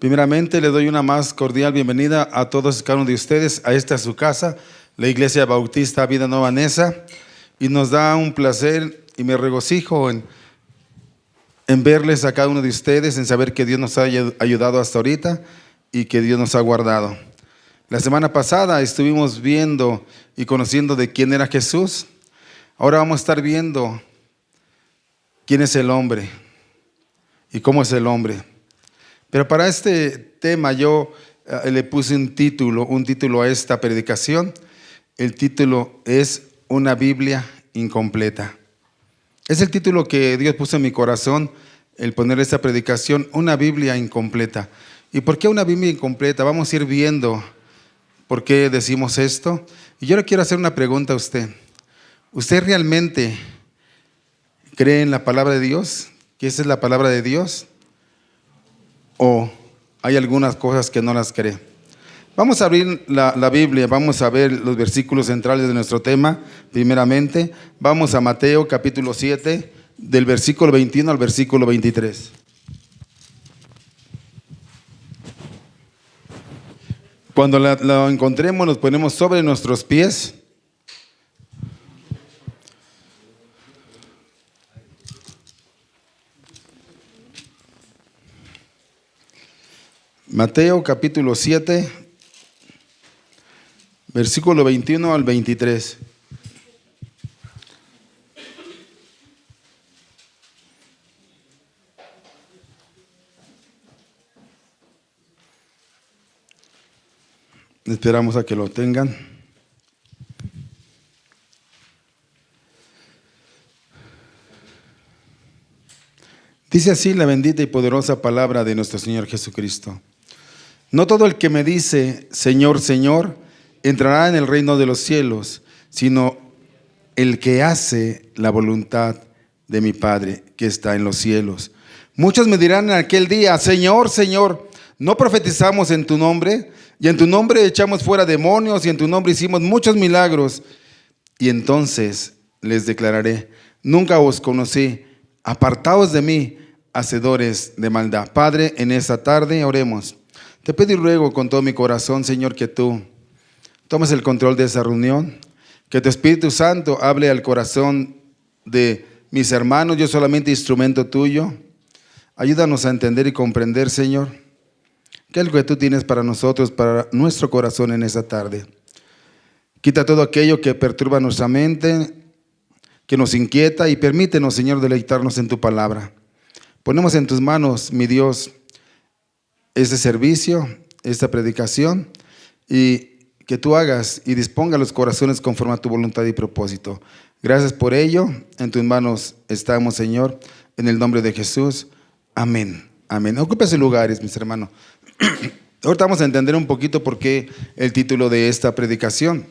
Primeramente, le doy una más cordial bienvenida a todos y cada uno de ustedes a esta su casa, la Iglesia Bautista Vida Nueva Neza, y nos da un placer y me regocijo en verles a cada uno de ustedes, en saber que Dios nos ha ayudado hasta ahorita y que Dios nos ha guardado. La semana pasada estuvimos viendo y conociendo de quién era Jesús. Ahora vamos a estar viendo quién es el hombre y cómo es el hombre. Pero para este tema yo le puse un título a esta predicación. El título es Una Biblia Incompleta. Es el título que Dios puso en mi corazón, el poner esta predicación, Una Biblia Incompleta. ¿Y por qué una Biblia incompleta? Vamos a ir viendo por qué decimos esto. Y yo le quiero hacer una pregunta a usted. ¿Usted realmente cree en la palabra de Dios? ¿Que esa es la palabra de Dios? ¿O hay algunas cosas que no las cree? Vamos a abrir la Biblia, vamos a ver los versículos centrales de nuestro tema. Primeramente, vamos a Mateo capítulo 7, del versículo 21 al versículo 23. Cuando lo encontremos, nos ponemos sobre nuestros pies. Mateo capítulo 7, versículo 21 al 23. Esperamos a que lo tengan. Dice así la bendita y poderosa palabra de nuestro Señor Jesucristo. No todo el que me dice, Señor, Señor, entrará en el reino de los cielos, sino el que hace la voluntad de mi Padre que está en los cielos. Muchos me dirán en aquel día, Señor, Señor, ¿no profetizamos en tu nombre? Y en tu nombre echamos fuera demonios, y en tu nombre hicimos muchos milagros. Y entonces les declararé, nunca os conocí, apartaos de mí, hacedores de maldad. Padre, en esta tarde oremos. Te pido y ruego con todo mi corazón, Señor, que tú tomes el control de esa reunión, que tu Espíritu Santo hable al corazón de mis hermanos, yo solamente instrumento tuyo. Ayúdanos a entender y comprender, Señor, qué es lo que tú tienes para nosotros, para nuestro corazón en esta tarde. Quita todo aquello que perturba nuestra mente, que nos inquieta, y permítenos, Señor, deleitarnos en tu palabra. Ponemos en tus manos, mi Dios, este servicio, esta predicación, y que tú hagas y disponga los corazones conforme a tu voluntad y propósito. Gracias por ello. En tus manos estamos, Señor, en el nombre de Jesús. Amén. Amén. Ocúpese lugares, mis hermanos. Ahorita vamos a entender un poquito por qué el título de esta predicación.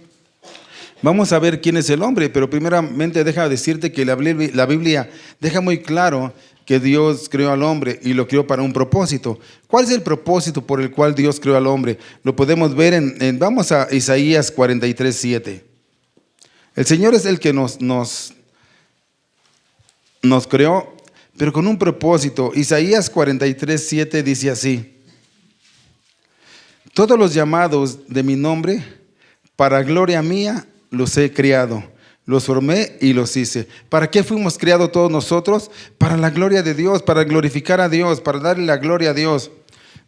Vamos a ver quién es el hombre, pero primeramente deja decirte que la Biblia deja muy claro que Dios creó al hombre y lo creó para un propósito. ¿Cuál es el propósito por el cual Dios creó al hombre? Lo podemos ver vamos a Isaías 43:7. El Señor es el que nos creó, pero con un propósito. Isaías 43:7 dice así: todos los llamados de mi nombre, para gloria mía, los he criado. Los formé y los hice. ¿Para qué fuimos creados todos nosotros? Para la gloria de Dios, para glorificar a Dios, para darle la gloria a Dios.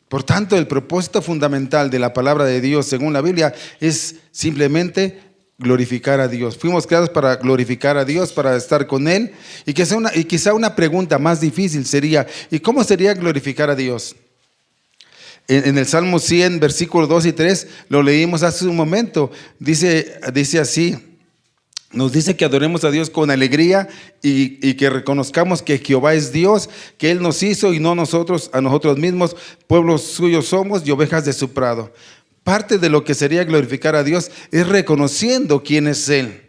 Por tanto, el propósito fundamental de la palabra de Dios, según la Biblia, es simplemente glorificar a Dios. Fuimos creados para glorificar a Dios, para estar con Él. Y quizá una pregunta más difícil sería, ¿y cómo sería glorificar a Dios? En el Salmo 100, versículos 2 y 3, lo leímos hace un momento. Dice así. Nos dice que adoremos a Dios con alegría y que reconozcamos que Jehová es Dios, que Él nos hizo y no nosotros a nosotros mismos, pueblos suyos somos y ovejas de su prado. Parte de lo que sería glorificar a Dios es reconociendo quién es Él.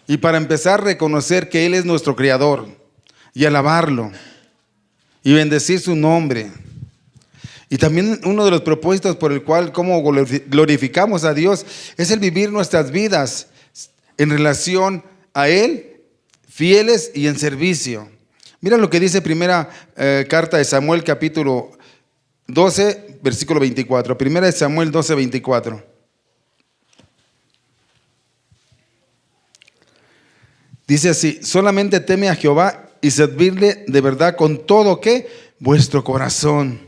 Y para empezar, reconocer que Él es nuestro Creador y alabarlo y bendecir su nombre. Y también uno de los propósitos por el cual cómo glorificamos a Dios es el vivir nuestras vidas en relación a Él, fieles y en servicio. Mira lo que dice primera carta de Samuel, capítulo 12, versículo 24. Primera de Samuel 12, 24. Dice así: solamente teme a Jehová y servirle de verdad con todo ¿qué? Vuestro corazón.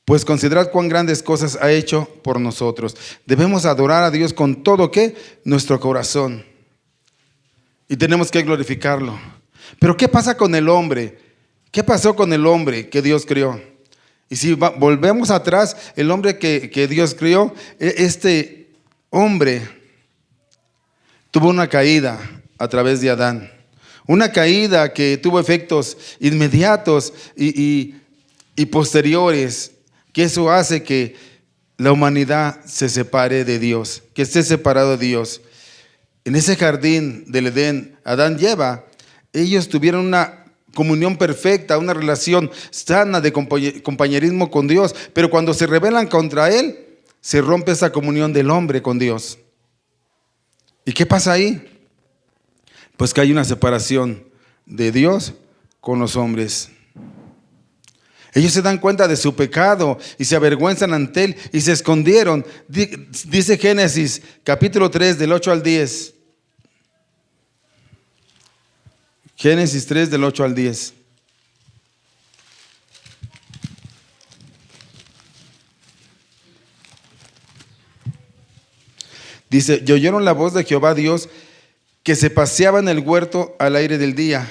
Pues considerad cuán grandes cosas ha hecho por nosotros. Debemos adorar a Dios con todo ¿qué? Nuestro corazón. Y tenemos que glorificarlo. Pero ¿qué pasa con el hombre? ¿Qué pasó con el hombre que Dios creó? Y si volvemos atrás, el hombre que Dios creó, este hombre tuvo una caída a través de Adán. Una caída que tuvo efectos inmediatos y posteriores, que eso hace que la humanidad se separe de Dios, que esté separado de Dios. En ese jardín del Edén, Adán y Eva, ellos tuvieron una comunión perfecta, una relación sana de compañerismo con Dios, pero cuando se rebelan contra Él, se rompe esa comunión del hombre con Dios. ¿Y qué pasa ahí? Pues que hay una separación de Dios con los hombres. Ellos se dan cuenta de su pecado y se avergüenzan ante Él y se escondieron. Dice Génesis capítulo 3 del 8 al 10. Génesis 3 del 8 al 10. Dice: y oyeron la voz de Jehová Dios que se paseaba en el huerto al aire del día.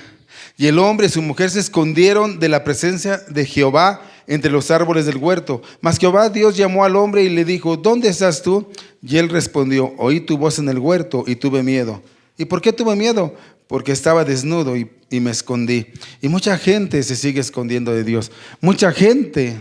Y el hombre y su mujer se escondieron de la presencia de Jehová entre los árboles del huerto. Mas Jehová Dios llamó al hombre y le dijo: ¿dónde estás tú? Y él respondió: oí tu voz en el huerto y tuve miedo. ¿Y por qué tuve miedo? Porque estaba desnudo y me escondí. Y mucha gente se sigue escondiendo de Dios. Mucha gente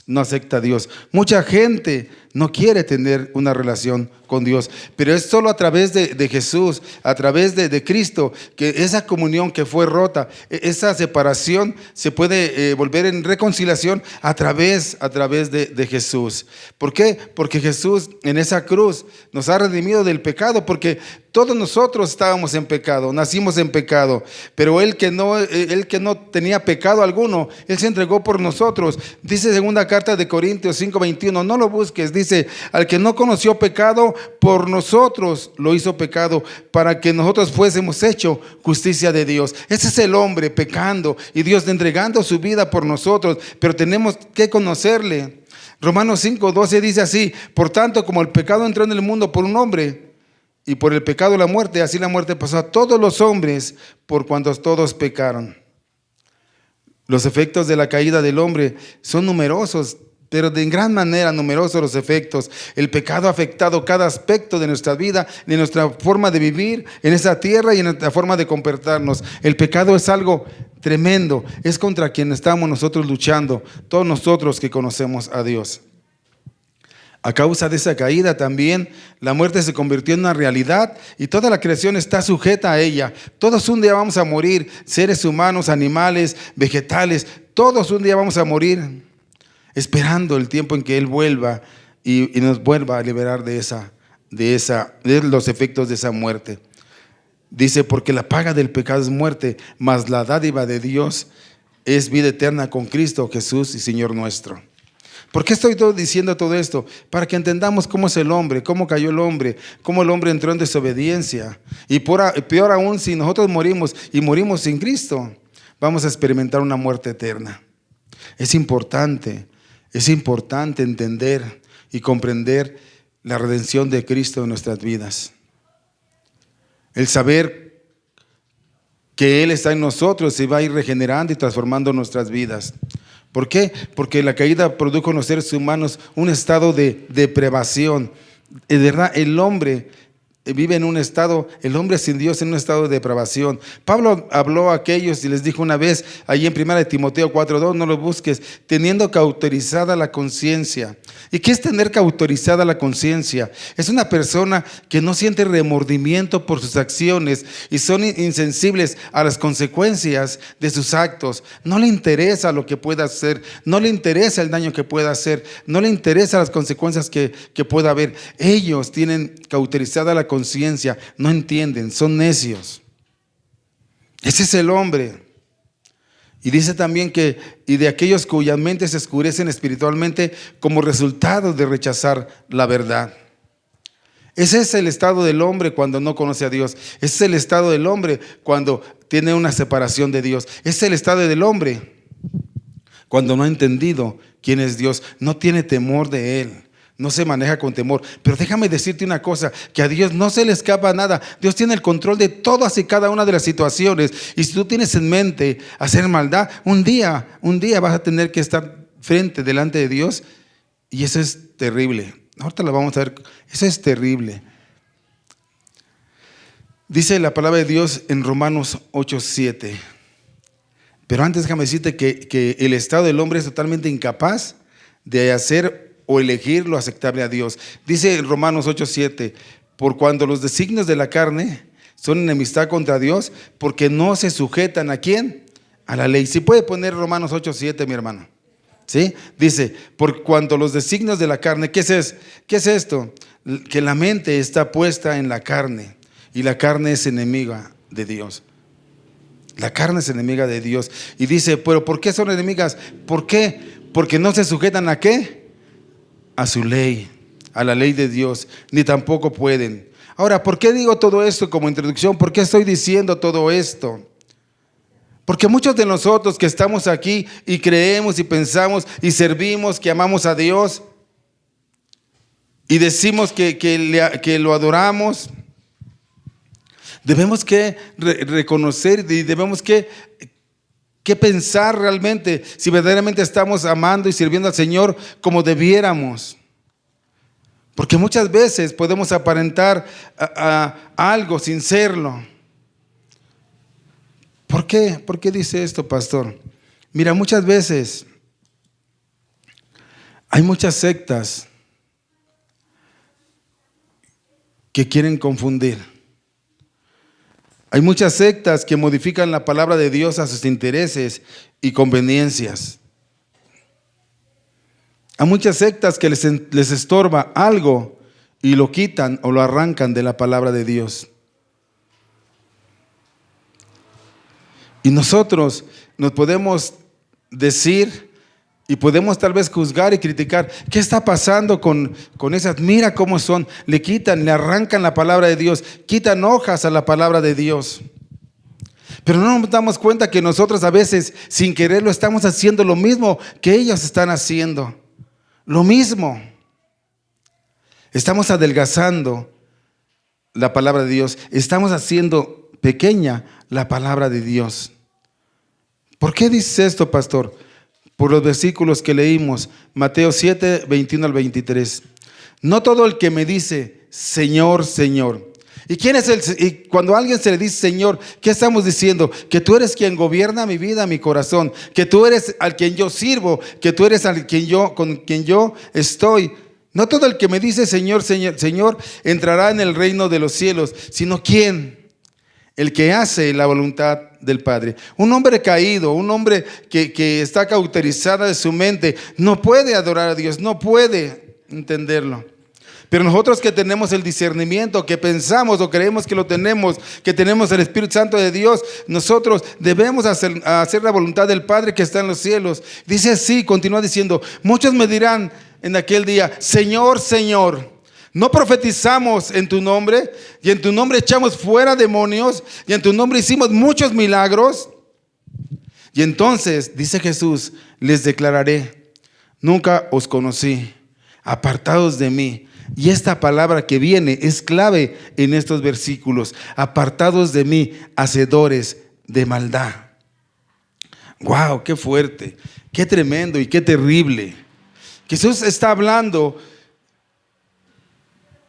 no acepta a Dios. Mucha gente no quiere tener una relación con Dios, pero es solo a través de Jesús, a través de Cristo, que esa comunión que fue rota, esa separación se puede volver en reconciliación a través de Jesús. ¿Por qué? Porque Jesús en esa cruz nos ha redimido del pecado, porque todos nosotros estábamos en pecado, nacimos en pecado, pero Él que no tenía pecado alguno, Él se entregó por nosotros. Dice segunda carta de Corintios 5:21, no lo busques, dice: al que no conoció pecado, por nosotros lo hizo pecado, para que nosotros fuésemos hecho justicia de Dios. Ese es el hombre pecando y Dios entregando su vida por nosotros, pero tenemos que conocerle. Romanos 5:12 dice así: por tanto, como el pecado entró en el mundo por un hombre, y por el pecado la muerte, así la muerte pasó a todos los hombres, por cuanto todos pecaron. Los efectos de la caída del hombre son numerosos, pero de gran manera numerosos los efectos. El pecado ha afectado cada aspecto de nuestra vida, de nuestra forma de vivir en esta tierra y en nuestra forma de comportarnos. El pecado es algo tremendo, es contra quien estamos nosotros luchando, todos nosotros que conocemos a Dios. A causa de esa caída también la muerte se convirtió en una realidad y toda la creación está sujeta a ella. Todos un día vamos a morir, seres humanos, animales, vegetales, todos un día vamos a morir, esperando el tiempo en que Él vuelva y nos vuelva a liberar de los efectos de esa muerte. Dice: porque la paga del pecado es muerte, mas la dádiva de Dios es vida eterna con Cristo Jesús y Señor nuestro. ¿Por qué estoy diciendo todo esto? Para que entendamos cómo es el hombre, cómo cayó el hombre, cómo el hombre entró en desobediencia. Y peor aún, si nosotros morimos y morimos sin Cristo, vamos a experimentar una muerte eterna. Es importante entender y comprender la redención de Cristo en nuestras vidas. El saber que Él está en nosotros se va a ir regenerando y transformando nuestras vidas. ¿Por qué? Porque la caída produjo en los seres humanos un estado de depravación. De verdad, el hombre vive en un estado, el hombre sin Dios en un estado de depravación. Pablo habló a aquellos y les dijo una vez, allí en 1 Timoteo 4:2, no lo busques, teniendo cauterizada la conciencia. ¿Y qué es tener cauterizada la conciencia? Es una persona que no siente remordimiento por sus acciones y son insensibles a las consecuencias de sus actos. No le interesa lo que pueda hacer, no le interesa el daño que pueda hacer, no le interesa las consecuencias que pueda haber. Ellos tienen cauterizada la conciencia, no entienden, son necios. Ese es el hombre. Y dice también y de aquellos cuyas mentes se oscurecen espiritualmente como resultado de rechazar la verdad. Ese es el estado del hombre cuando no conoce a Dios. Ese es el estado del hombre cuando tiene una separación de Dios. Ese es el estado del hombre cuando no ha entendido quién es Dios, no tiene temor de Él, no se maneja con temor. Pero déjame decirte una cosa, que a Dios no se le escapa nada. Dios tiene el control de todas y cada una de las situaciones. Y si tú tienes en mente hacer maldad, un día vas a tener que estar delante de Dios, y eso es terrible. Ahorita lo vamos a ver, eso es terrible. Dice la palabra de Dios en Romanos 8:7. Pero antes déjame decirte que el estado del hombre es totalmente incapaz de hacer o elegir lo aceptable a Dios. Dice en Romanos 8:7, por cuando los designios de la carne son enemistad contra Dios, porque no se sujetan ¿a quién? A la ley. Si puede poner Romanos 8:7, mi hermano. ¿Sí? Dice, por cuanto los designios de la carne, ¿qué es esto? Que la mente está puesta en la carne, y la carne es enemiga de Dios. La carne es enemiga de Dios. Y dice, pero ¿por qué son enemigas? ¿Por qué? Porque no se sujetan ¿a qué? A su ley, a la ley de Dios, ni tampoco pueden. Ahora, ¿por qué digo todo esto como introducción? ¿Por qué estoy diciendo todo esto? Porque muchos de nosotros que estamos aquí y creemos y pensamos y servimos, que amamos a Dios y decimos que lo adoramos, debemos que reconocer y debemos que pensar realmente si verdaderamente estamos amando y sirviendo al Señor como debiéramos. Porque muchas veces podemos aparentar a algo sin serlo. ¿Por qué? ¿Por qué dice esto, pastor? Mira, muchas veces hay muchas sectas que quieren confundir. Hay muchas sectas que modifican la palabra de Dios a sus intereses y conveniencias. Hay muchas sectas que les estorba algo y lo quitan o lo arrancan de la palabra de Dios. Y nosotros nos podemos decir y podemos tal vez juzgar y criticar. ¿Qué está pasando con esas? Mira cómo son. Le quitan, le arrancan la palabra de Dios. Quitan hojas a la palabra de Dios. Pero no nos damos cuenta que nosotros a veces sin quererlo estamos haciendo lo mismo que ellos están haciendo. Lo mismo. Estamos adelgazando la palabra de Dios. Estamos haciendo pequeña la palabra de Dios. ¿Por qué dice esto, pastor? Por los versículos que leímos, Mateo 7, 21 al 23. No todo el que me dice, Señor, Señor. ¿Y quién es y cuando a alguien se le dice Señor, qué estamos diciendo? Que tú eres quien gobierna mi vida, mi corazón, que tú eres al quien yo sirvo, que tú eres con quien yo estoy. No todo el que me dice Señor, Señor, Señor entrará en el reino de los cielos, sino ¿quién? El que hace la voluntad del Padre. Un hombre caído, un hombre que está cauterizada de su mente, no puede adorar a Dios, no puede entenderlo. Pero nosotros que tenemos el discernimiento, que pensamos o creemos que lo tenemos, que tenemos el Espíritu Santo de Dios, nosotros debemos hacer la voluntad del Padre que está en los cielos. Dice así, continúa diciendo, muchos me dirán en aquel día, Señor, Señor, ¿no profetizamos en tu nombre? Y en tu nombre echamos fuera demonios, y en tu nombre hicimos muchos milagros. Y entonces, dice Jesús, les declararé, nunca os conocí, apartados de mí. Y esta palabra que viene es clave en estos versículos, apartados de mí, hacedores de maldad. ¡Wow! ¡Qué fuerte! ¡Qué tremendo y qué terrible! Jesús está hablando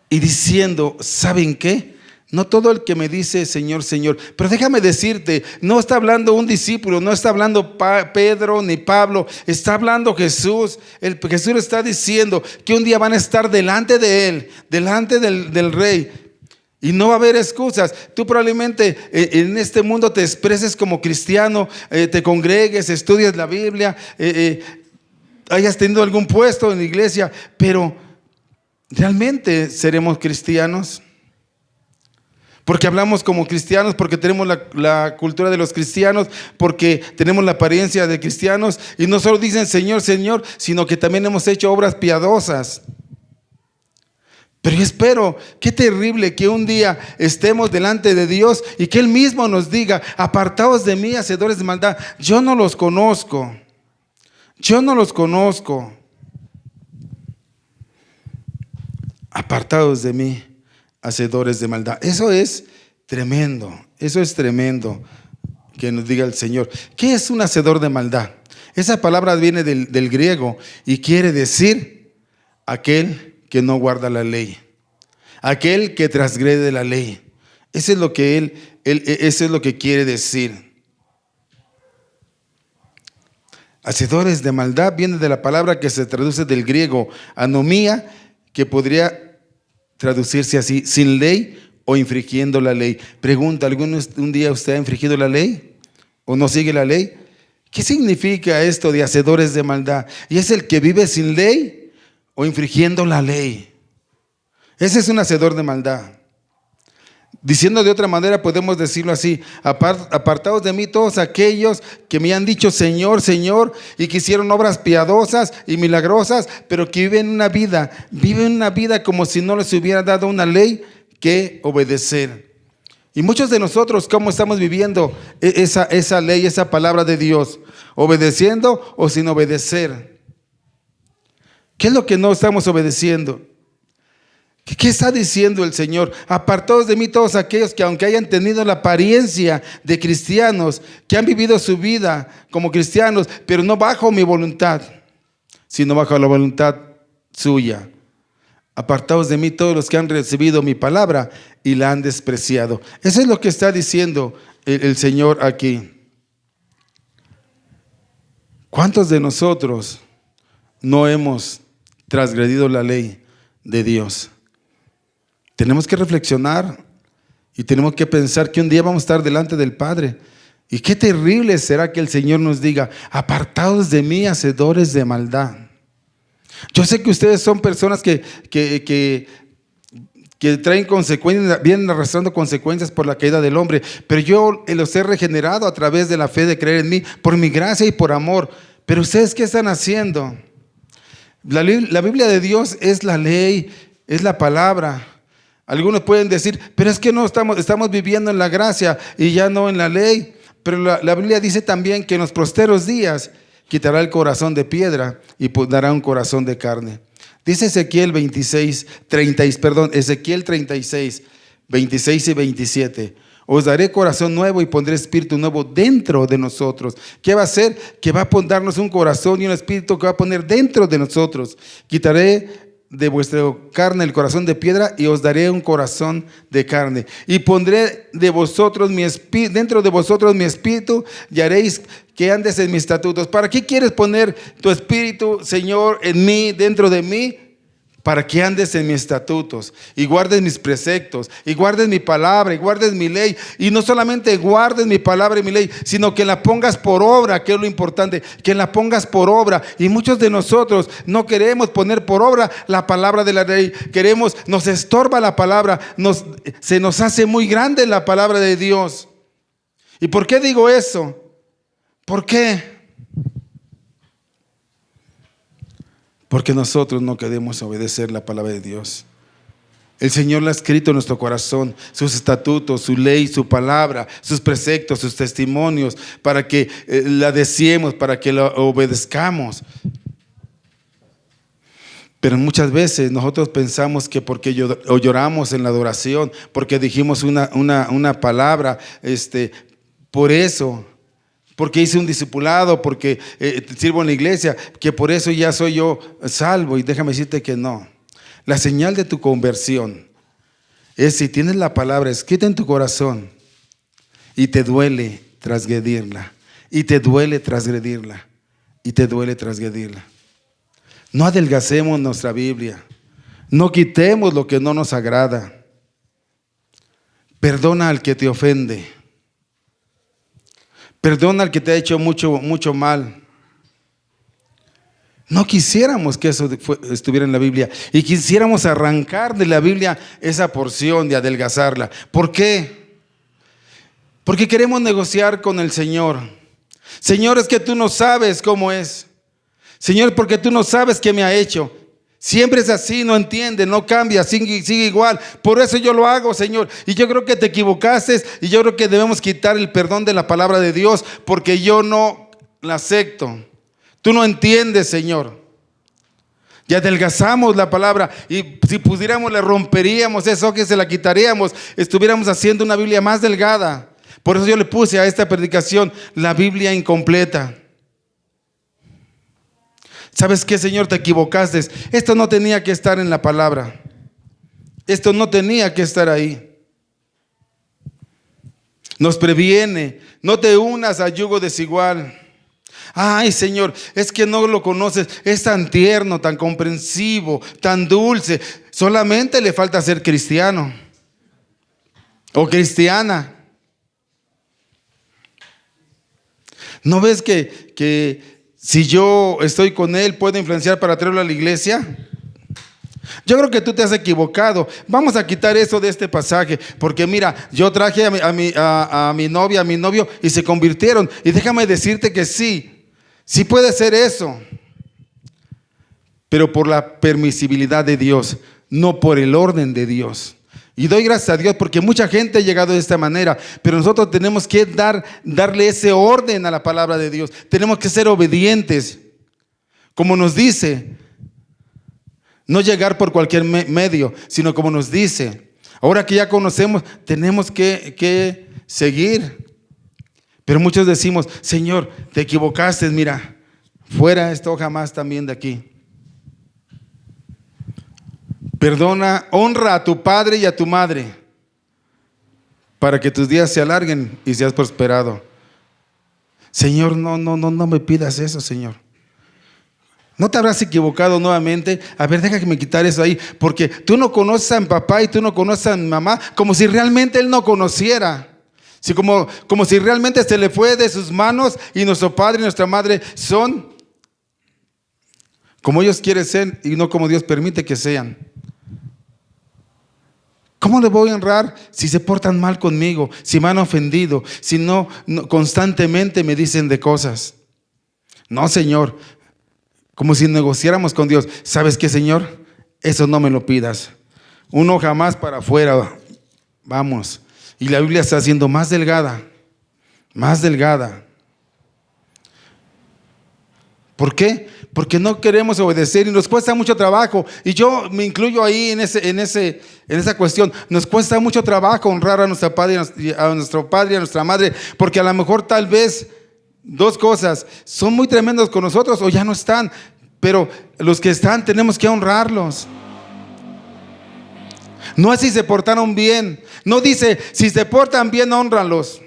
y diciendo, ¿saben qué? No todo el que me dice Señor, Señor, pero déjame decirte, no está hablando un discípulo, no está hablando Pedro ni Pablo, está hablando Jesús. Jesús está diciendo que un día van a estar delante de Él, delante del Rey. Y no va a haber excusas. Tú probablemente en este mundo te expreses como cristiano, te congregues, estudias la Biblia, hayas tenido algún puesto en la iglesia, pero ¿realmente seremos cristianos? porque hablamos como cristianos, porque tenemos la cultura de los cristianos, porque tenemos la apariencia de cristianos, y no solo dicen Señor, Señor, sino que también hemos hecho obras piadosas. Pero yo espero, qué terrible que un día estemos delante de Dios y que Él mismo nos diga: apartaos de mí, hacedores de maldad, yo no los conozco, yo no los conozco. Apartados de mí, hacedores de maldad. Eso es tremendo que nos diga el Señor. ¿Qué es un hacedor de maldad? Esa palabra viene del griego y quiere decir aquel que no guarda la ley, aquel que transgrede la ley. Eso es lo que eso es lo que quiere decir. Hacedores de maldad viene de la palabra que se traduce del griego anomía, que podría traducirse así: sin ley o infringiendo la ley. Pregunta: ¿un día usted ha infringido la ley o no sigue la ley? ¿Qué significa esto de hacedores de maldad? Y es el que vive sin ley o infringiendo la ley. Ese es un hacedor de maldad. Diciendo de otra manera, podemos decirlo así: apartados de mí todos aquellos que me han dicho Señor, Señor, y que hicieron obras piadosas y milagrosas, pero que viven una vida como si no les hubiera dado una ley que obedecer. Y muchos de nosotros, ¿cómo estamos viviendo esa ley, esa palabra de Dios? ¿Obedeciendo o sin obedecer? ¿Qué es lo que no estamos obedeciendo? ¿Qué está diciendo el Señor? Apartados de mí todos aquellos que, aunque hayan tenido la apariencia de cristianos, que han vivido su vida como cristianos, pero no bajo mi voluntad, sino bajo la voluntad suya. Apartados de mí todos los que han recibido mi palabra y la han despreciado. Eso es lo que está diciendo el Señor aquí. ¿Cuántos de nosotros no hemos transgredido la ley de Dios? Tenemos que reflexionar y tenemos que pensar que un día vamos a estar delante del Padre. Y qué terrible será que el Señor nos diga: apartados de mí, hacedores de maldad. Yo sé que ustedes son personas que traen consecuencias, vienen arrastrando consecuencias por la caída del hombre, pero yo los he regenerado a través de la fe de creer en mí, por mi gracia y por amor. Pero ustedes, ¿qué están haciendo? La Biblia de Dios es la ley, es la palabra. Algunos pueden decir: pero es que no estamos viviendo en la gracia y ya no en la ley. Pero la Biblia dice también que en los posteros días quitará el corazón de piedra y dará un corazón de carne. Dice Ezequiel 36, 26 y 27. Os daré corazón nuevo y pondré espíritu nuevo dentro de nosotros. ¿Qué va a hacer? Que va a darnos un corazón y un espíritu que va a poner dentro de nosotros. Quitaré de vuestra carne el corazón de piedra y os daré un corazón de carne. Y pondré de vosotros dentro de vosotros mi espíritu, y haréis que andes en mis estatutos. ¿Para qué quieres poner tu espíritu, Señor, en mí, dentro de mí? Para que andes en mis estatutos y guardes mis preceptos y guardes mi palabra y guardes mi ley. Y no solamente guardes mi palabra y mi ley, sino que la pongas por obra, que es lo importante, que la pongas por obra. Y muchos de nosotros no queremos poner por obra la palabra de la ley. Nos estorba la palabra, se nos hace muy grande la palabra de Dios. ¿Y por qué digo eso? ¿Por qué? Porque nosotros no queremos obedecer la palabra de Dios. El Señor la ha escrito en nuestro corazón, sus estatutos, su ley, su palabra, sus preceptos, sus testimonios, para que la deseemos, para que la obedezcamos. Pero muchas veces nosotros pensamos que porque lloramos en la adoración, porque dijimos una palabra, por eso, porque hice un discipulado, porque sirvo en la iglesia, que por eso ya soy yo salvo. Y déjame decirte que no. La señal de tu conversión es si tienes la palabra escrita en tu corazón y te duele transgredirla, y te duele transgredirla, y te duele transgredirla. No adelgacemos nuestra Biblia, no quitemos lo que no nos agrada. Perdona al que te ofende. Perdona al que te ha hecho mucho mal. No quisiéramos que eso estuviera en la Biblia y quisiéramos arrancar de la Biblia esa porción de adelgazarla. ¿Por qué? Porque queremos negociar con el Señor. Señor, es que tú no sabes cómo es. Señor, porque tú no sabes qué me ha hecho. Siempre es así, no entiende, no cambia, sigue igual. Por eso yo lo hago, Señor. Y yo creo que te equivocaste y yo creo que debemos quitar el perdón de la palabra de Dios porque yo no la acepto. Tú no entiendes, Señor. Y adelgazamos la palabra y si pudiéramos le romperíamos eso, que se la quitaríamos, estuviéramos haciendo una Biblia más delgada. Por eso yo le puse a esta predicación la Biblia incompleta. ¿Sabes qué, Señor? Te equivocaste. Esto no tenía que estar en la palabra. Esto no tenía que estar ahí. Nos previene, no te unas a yugo desigual. Ay, Señor, es que no lo conoces. Es tan tierno, tan comprensivo, tan dulce. Solamente le falta ser cristiano o cristiana. ¿No ves que si yo estoy con él puedo influenciar para traerlo a la iglesia? Yo creo que tú te has equivocado. Vamos a quitar eso de este pasaje, porque mira, yo traje a mi novia, a mi novio y se convirtieron. Y déjame decirte que sí puede ser eso, pero por la permisibilidad de Dios, no por el orden de Dios. Y doy gracias a Dios porque mucha gente ha llegado de esta manera, pero nosotros tenemos que darle ese orden a la palabra de Dios. Tenemos que ser obedientes, como nos dice, no llegar por cualquier medio, sino como nos dice. Ahora que ya conocemos, tenemos que seguir. Pero muchos decimos, Señor, te equivocaste, mira, fuera esta hoja más también de aquí. Perdona, honra a tu padre y a tu madre para que tus días se alarguen y seas prosperado. Señor, no me pidas eso, Señor. ¿No te habrás equivocado nuevamente? A ver, déjame quitar eso ahí, porque tú no conoces a mi papá y tú no conoces a mi mamá, como si realmente él no conociera. Sí, como si realmente se le fue de sus manos y nuestro padre y nuestra madre son como ellos quieren ser y no como Dios permite que sean. ¿Cómo le voy a honrar si se portan mal conmigo, si me han ofendido, si no constantemente me dicen de cosas? No, Señor, como si negociáramos con Dios. ¿Sabes qué, Señor? Eso no me lo pidas. Uno jamás para afuera. Vamos. Y la Biblia está haciendo más delgada. Más delgada. ¿Por qué? Porque no queremos obedecer y nos cuesta mucho trabajo. Y yo me incluyo ahí en esa cuestión. Nos cuesta mucho trabajo honrar a nuestro padre y a nuestra madre, porque a lo mejor tal vez dos cosas, son muy tremendos con nosotros o ya no están, pero los que están tenemos que honrarlos. No es si se portaron bien, no dice si se portan bien, hónralos.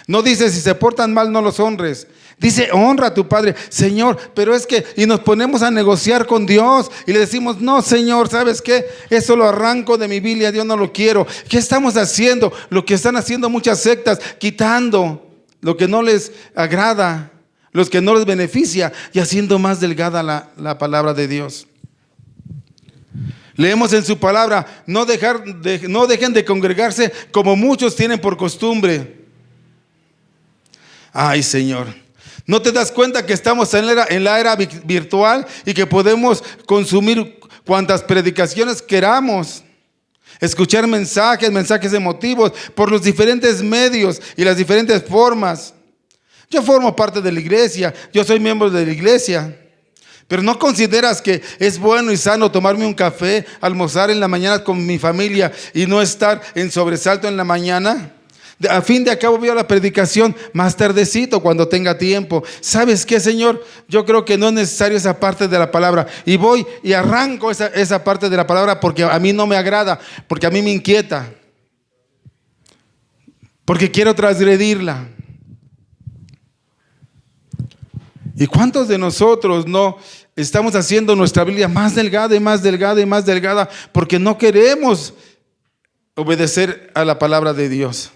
No dice si se portan mal, no los honres. Dice, honra a tu padre. Señor, pero es que, y nos ponemos a negociar con Dios y le decimos, no, Señor, ¿sabes qué? Eso lo arranco de mi Biblia, Dios no lo quiero. ¿Qué estamos haciendo? Lo que están haciendo muchas sectas, quitando lo que no les agrada, los que no les beneficia y haciendo más delgada la palabra de Dios. Leemos en su palabra, no dejen de congregarse como muchos tienen por costumbre. Ay, Señor, ¿no te das cuenta que estamos en la era virtual y que podemos consumir cuantas predicaciones queramos? Escuchar mensajes emotivos por los diferentes medios y las diferentes formas. Yo formo parte de la iglesia, yo soy miembro de la iglesia. Pero ¿no consideras que es bueno y sano tomarme un café, almorzar en la mañana con mi familia y no estar en sobresalto en la mañana? A fin de cabo voy a la predicación más tardecito cuando tenga tiempo. ¿Sabes qué, Señor? Yo creo que no es necesario esa parte de la palabra. Y voy y arranco esa parte de la palabra porque a mí no me agrada, porque a mí me inquieta, porque quiero transgredirla. ¿Y cuántos de nosotros no estamos haciendo nuestra Biblia más delgada y más delgada y más delgada porque no queremos obedecer a la palabra de Dios?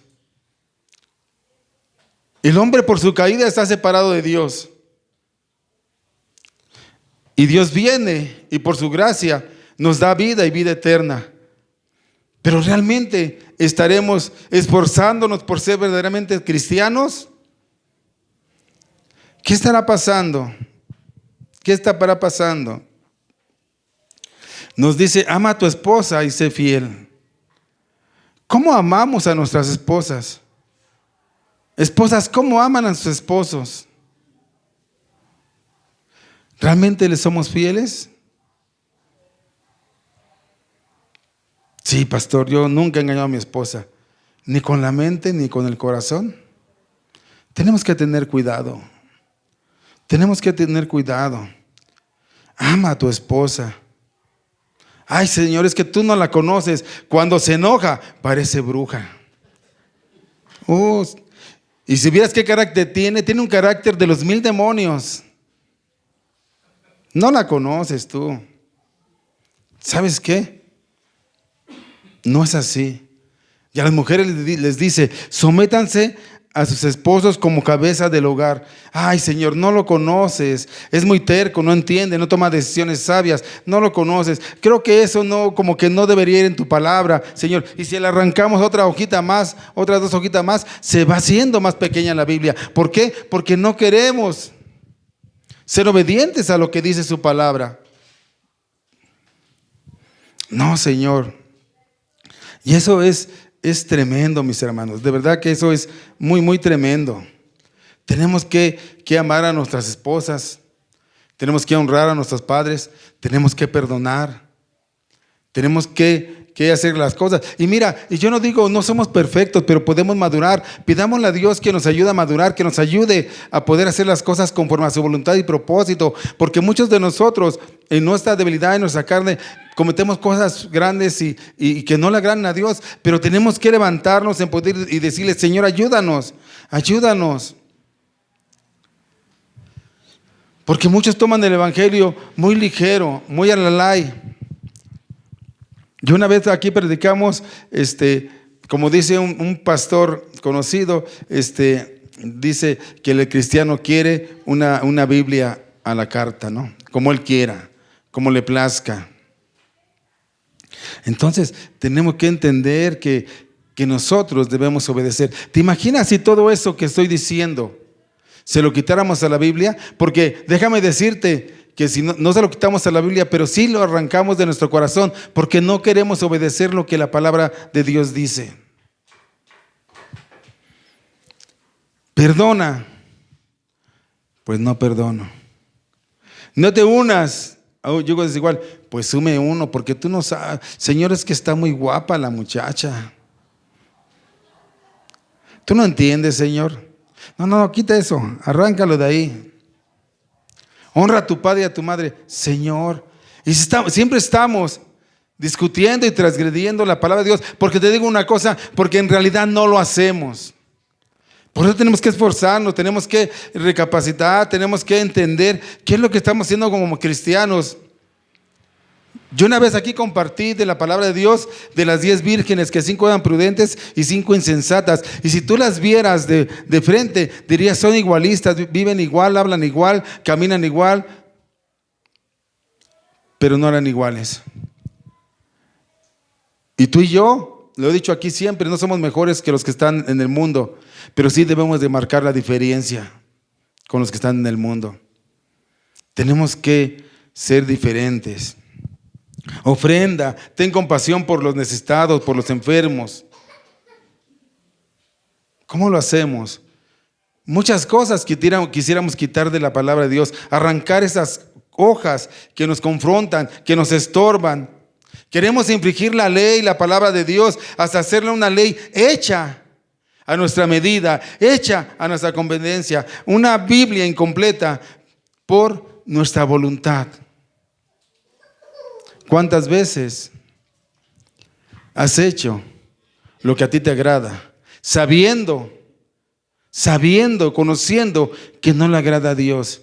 El hombre por su caída está separado de Dios. Y Dios viene y por su gracia nos da vida y vida eterna. Pero realmente estaremos esforzándonos por ser verdaderamente cristianos. ¿Qué estará pasando? ¿Qué estará pasando? Nos dice, ama a tu esposa y sé fiel. ¿Cómo amamos a nuestras esposas? Esposas, ¿cómo aman a sus esposos? ¿Realmente les somos fieles? Sí, pastor, yo nunca he engañado a mi esposa, ni con la mente ni con el corazón. Tenemos que tener cuidado. Tenemos que tener cuidado. Ama a tu esposa. Ay, Señor, es que tú no la conoces. Cuando se enoja, parece bruja. Y si vieras qué carácter tiene un carácter de los 1000 demonios. No la conoces tú. ¿Sabes qué? No es así. Y a las mujeres les dice, sométanse a sus esposos como cabeza del hogar. Ay, Señor, no lo conoces. Es muy terco, no entiende, no toma decisiones sabias. No lo conoces. Creo que eso no, como que no debería ir en tu palabra, Señor. Y si le arrancamos otra hojita más, otras 2 hojitas más, se va haciendo más pequeña la Biblia. ¿Por qué? Porque no queremos ser obedientes a lo que dice su palabra. No, Señor. Y eso es tremendo, mis hermanos. De verdad que eso es muy, muy tremendo. Tenemos que amar a nuestras esposas. Tenemos que honrar a nuestros padres. Tenemos que perdonar. Tenemos que hacer las cosas. Y mira, y yo no digo, no somos perfectos, pero podemos madurar. Pidámosle a Dios que nos ayude a madurar, que nos ayude a poder hacer las cosas conforme a su voluntad y propósito. Porque muchos de nosotros, en nuestra debilidad, en nuestra carne, cometemos cosas grandes y que no le agradan a Dios. Pero tenemos que levantarnos en poder y decirle, Señor, ayúdanos, ayúdanos. Porque muchos toman el evangelio muy ligero, muy a la light. Yo una vez aquí predicamos, como dice un pastor conocido, dice que el cristiano quiere una Biblia a la carta, ¿no? Como él quiera, como le plazca. Entonces, tenemos que entender que nosotros debemos obedecer. ¿Te imaginas si todo eso que estoy diciendo se lo quitáramos a la Biblia? Porque déjame decirte que si no se lo quitamos a la Biblia, pero sí lo arrancamos de nuestro corazón, porque no queremos obedecer lo que la palabra de Dios dice. Perdona, pues no perdono. No te unas a un yugo desigual, pues sume uno, porque tú no sabes. Señor, es que está muy guapa la muchacha. Tú no entiendes, Señor. No, quita eso, arráncalo de ahí. Honra a tu padre y a tu madre, Señor. Y siempre estamos discutiendo y transgrediendo la palabra de Dios, porque te digo una cosa, porque en realidad no lo hacemos. Por eso tenemos que esforzarnos, tenemos que recapacitar, tenemos que entender qué es lo que estamos haciendo como cristianos. Yo una vez aquí compartí de la palabra de Dios de las 10 vírgenes, que 5 eran prudentes y 5 insensatas. Y si tú las vieras de frente, dirías, son igualistas, viven igual, hablan igual, caminan igual, pero no eran iguales. Y tú y yo, lo he dicho aquí siempre, no somos mejores que los que están en el mundo, pero sí debemos de marcar la diferencia con los que están en el mundo. Tenemos que ser diferentes. Ofrenda, ten compasión por los necesitados, por los enfermos. ¿Cómo lo hacemos? Muchas cosas quisiéramos quitar de la palabra de Dios, arrancar esas hojas que nos confrontan, que nos estorban. Queremos infringir la ley, la palabra de Dios, hasta hacerla una ley hecha a nuestra medida, hecha a nuestra conveniencia, una Biblia incompleta por nuestra voluntad. ¿Cuántas veces has hecho lo que a ti te agrada, sabiendo, conociendo que no le agrada a Dios?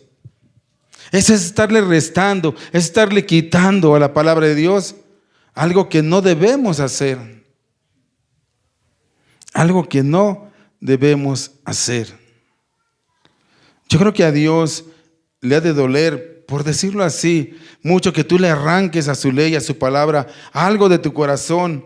Eso es estarle restando, es estarle quitando a la palabra de Dios algo que no debemos hacer. Algo que no debemos hacer. Yo creo que a Dios le ha de doler por decirlo así, mucho que tú le arranques a su ley, a su palabra, algo de tu corazón.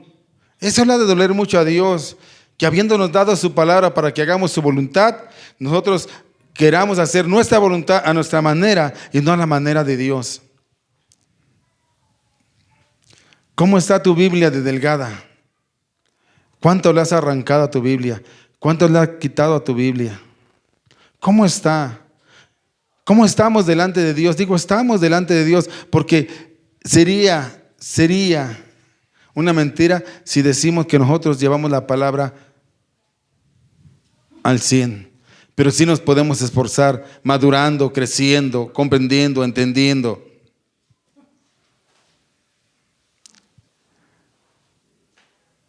Eso le ha de doler mucho a Dios, que habiéndonos dado su palabra para que hagamos su voluntad, nosotros queramos hacer nuestra voluntad a nuestra manera y no a la manera de Dios. ¿Cómo está tu Biblia de delgada? ¿Cuánto le has arrancado a tu Biblia? ¿Cuánto le has quitado a tu Biblia? ¿Cómo está? ¿Cómo estamos delante de Dios? Digo, estamos delante de Dios porque sería una mentira si decimos que nosotros llevamos la palabra al 100. Pero sí nos podemos esforzar, madurando, creciendo, comprendiendo, entendiendo.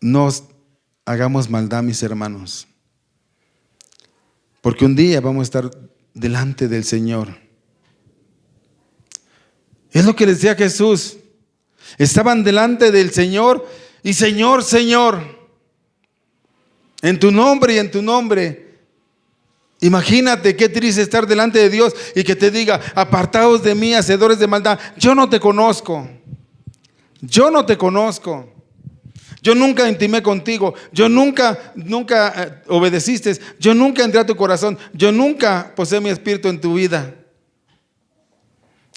No hagamos maldad, mis hermanos, porque un día vamos a estar delante del Señor. Es lo que les decía Jesús. Estaban delante del Señor y Señor, Señor, en tu nombre y en tu nombre. Imagínate qué triste estar delante de Dios y que te diga: apartaos de mí, hacedores de maldad, yo no te conozco. Yo no te conozco. Yo nunca intimé contigo. Yo nunca obedeciste. Yo nunca entré a tu corazón. Yo nunca posé mi espíritu en tu vida.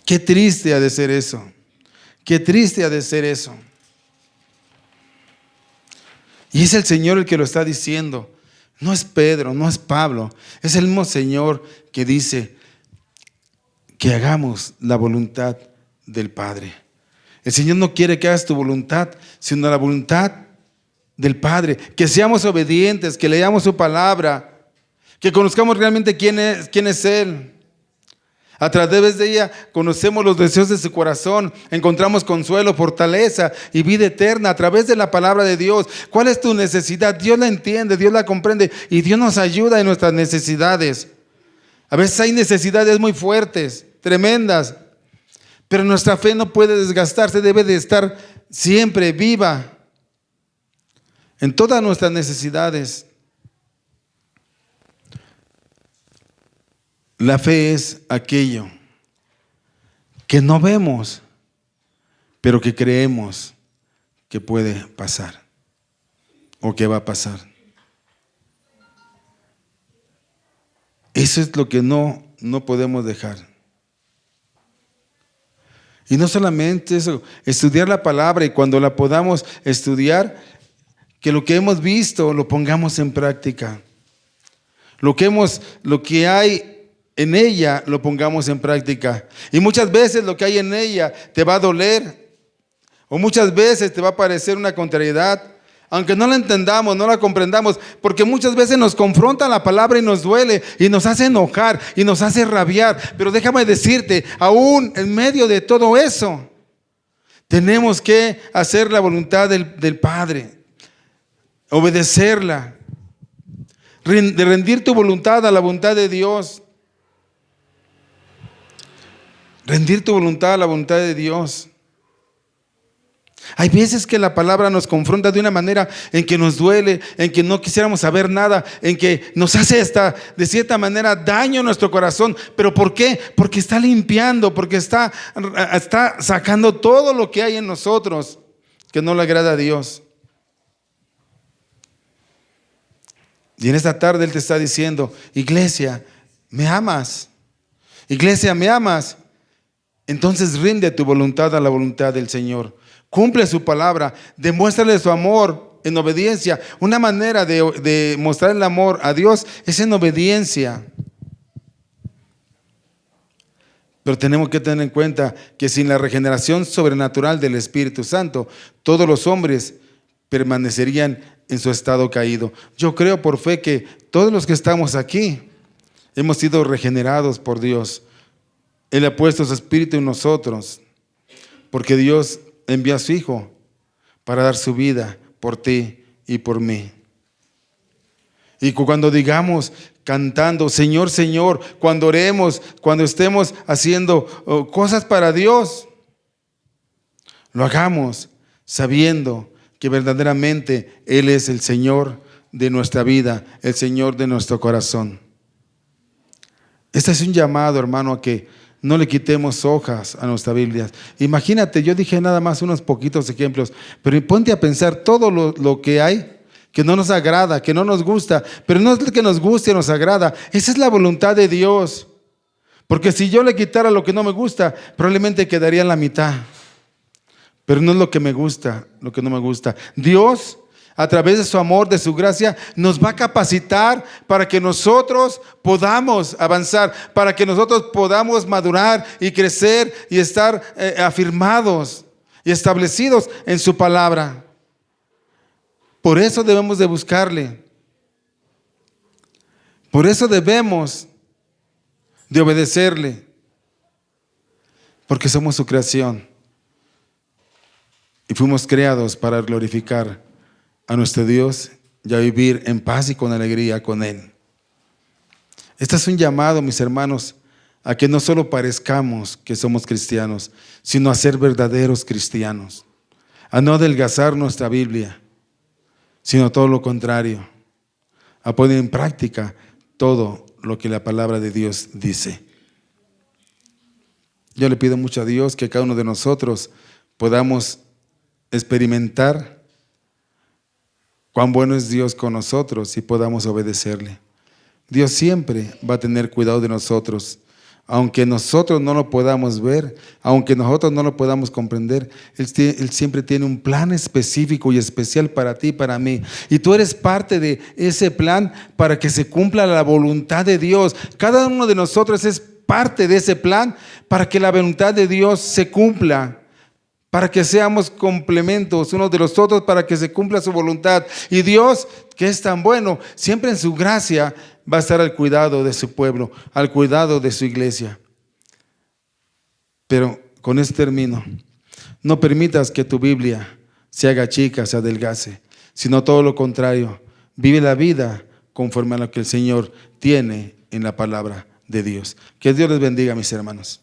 Qué triste ha de ser eso. Qué triste ha de ser eso. Y es el Señor el que lo está diciendo. No es Pedro, no es Pablo. Es el mismo Señor que dice que hagamos la voluntad del Padre. El Señor no quiere que hagas tu voluntad, sino la voluntad del Padre. Que seamos obedientes, que leamos su palabra, que conozcamos realmente quién es Él. A través de ella conocemos los deseos de su corazón, encontramos consuelo, fortaleza y vida eterna a través de la palabra de Dios. ¿Cuál es tu necesidad? Dios la entiende, Dios la comprende y Dios nos ayuda en nuestras necesidades. A veces hay necesidades muy fuertes, tremendas, pero nuestra fe no puede desgastarse, debe de estar siempre viva en todas nuestras necesidades. La fe es aquello que no vemos, pero que creemos que puede pasar o que va a pasar. Eso es lo que no podemos dejar. Y no solamente eso, estudiar la palabra y cuando la podamos estudiar, que lo que hemos visto lo pongamos en práctica. Lo que hay en ella lo pongamos en práctica. Y muchas veces lo que hay en ella te va a doler, o muchas veces te va a parecer una contrariedad, aunque no la entendamos, no la comprendamos, porque muchas veces nos confronta la palabra y nos duele y nos hace enojar y nos hace rabiar. Pero déjame decirte, aún en medio de todo eso, tenemos que hacer la voluntad del Padre, obedecerla, de rendir tu voluntad a la voluntad de Dios. Rendir tu voluntad a la voluntad de Dios. Hay veces que la palabra nos confronta de una manera en que nos duele, en que no quisiéramos saber nada, en que nos hace de cierta manera daño a nuestro corazón. ¿Pero por qué? Porque está limpiando, porque está sacando todo lo que hay en nosotros que no le agrada a Dios. Y en esta tarde Él te está diciendo: iglesia, ¿me amas? Iglesia, ¿me amas? Entonces rinde tu voluntad a la voluntad del Señor. Cumple su palabra, demuéstrale su amor en obediencia. Una manera de mostrar el amor a Dios es en obediencia. Pero tenemos que tener en cuenta que sin la regeneración sobrenatural del Espíritu Santo, todos los hombres permanecerían en su estado caído. Yo creo por fe que todos los que estamos aquí hemos sido regenerados por Dios. Él ha puesto su Espíritu en nosotros, porque Dios envió a su Hijo para dar su vida por ti y por mí. Y cuando digamos, cantando, Señor, Señor, cuando oremos, cuando estemos haciendo cosas para Dios, lo hagamos sabiendo que verdaderamente Él es el Señor de nuestra vida, el Señor de nuestro corazón. Este es un llamado, hermano, a que no le quitemos hojas a nuestra Biblia. Imagínate, yo dije nada más unos poquitos ejemplos, pero ponte a pensar todo lo que hay que no nos agrada, que no nos gusta, pero no es que nos guste o nos agrada, esa es la voluntad de Dios. Porque si yo le quitara lo que no me gusta, probablemente quedaría en la mitad. Pero no es lo que me gusta, lo que no me gusta. Dios, a través de su amor, de su gracia, nos va a capacitar para que nosotros podamos avanzar, para que nosotros podamos madurar y crecer y estar afirmados y establecidos en su palabra. Por eso debemos de buscarle. Por eso debemos de obedecerle. Porque somos su creación. Y fuimos creados para glorificar a nuestro Dios y a vivir en paz y con alegría con Él. Este es un llamado, mis hermanos, a que no solo parezcamos que somos cristianos, sino a ser verdaderos cristianos. A no adelgazar nuestra Biblia, sino todo lo contrario, a poner en práctica todo lo que la palabra de Dios dice. Yo le pido mucho a Dios que cada uno de nosotros podamos experimentar cuán bueno es Dios con nosotros y podamos obedecerle. Dios siempre va a tener cuidado de nosotros. Aunque nosotros no lo podamos ver, aunque nosotros no lo podamos comprender, Él siempre tiene un plan específico y especial para ti y para mí. Y tú eres parte de ese plan para que se cumpla la voluntad de Dios. Cada uno de nosotros es parte de ese plan para que la voluntad de Dios se cumpla. Para que seamos complementos unos de los otros, para que se cumpla su voluntad. Y Dios, que es tan bueno, siempre en su gracia va a estar al cuidado de su pueblo, al cuidado de su iglesia. Pero con esto termino. No permitas que tu Biblia se haga chica, se adelgace, sino todo lo contrario. Vive la vida conforme a lo que el Señor tiene en la palabra de Dios. Que Dios les bendiga, mis hermanos.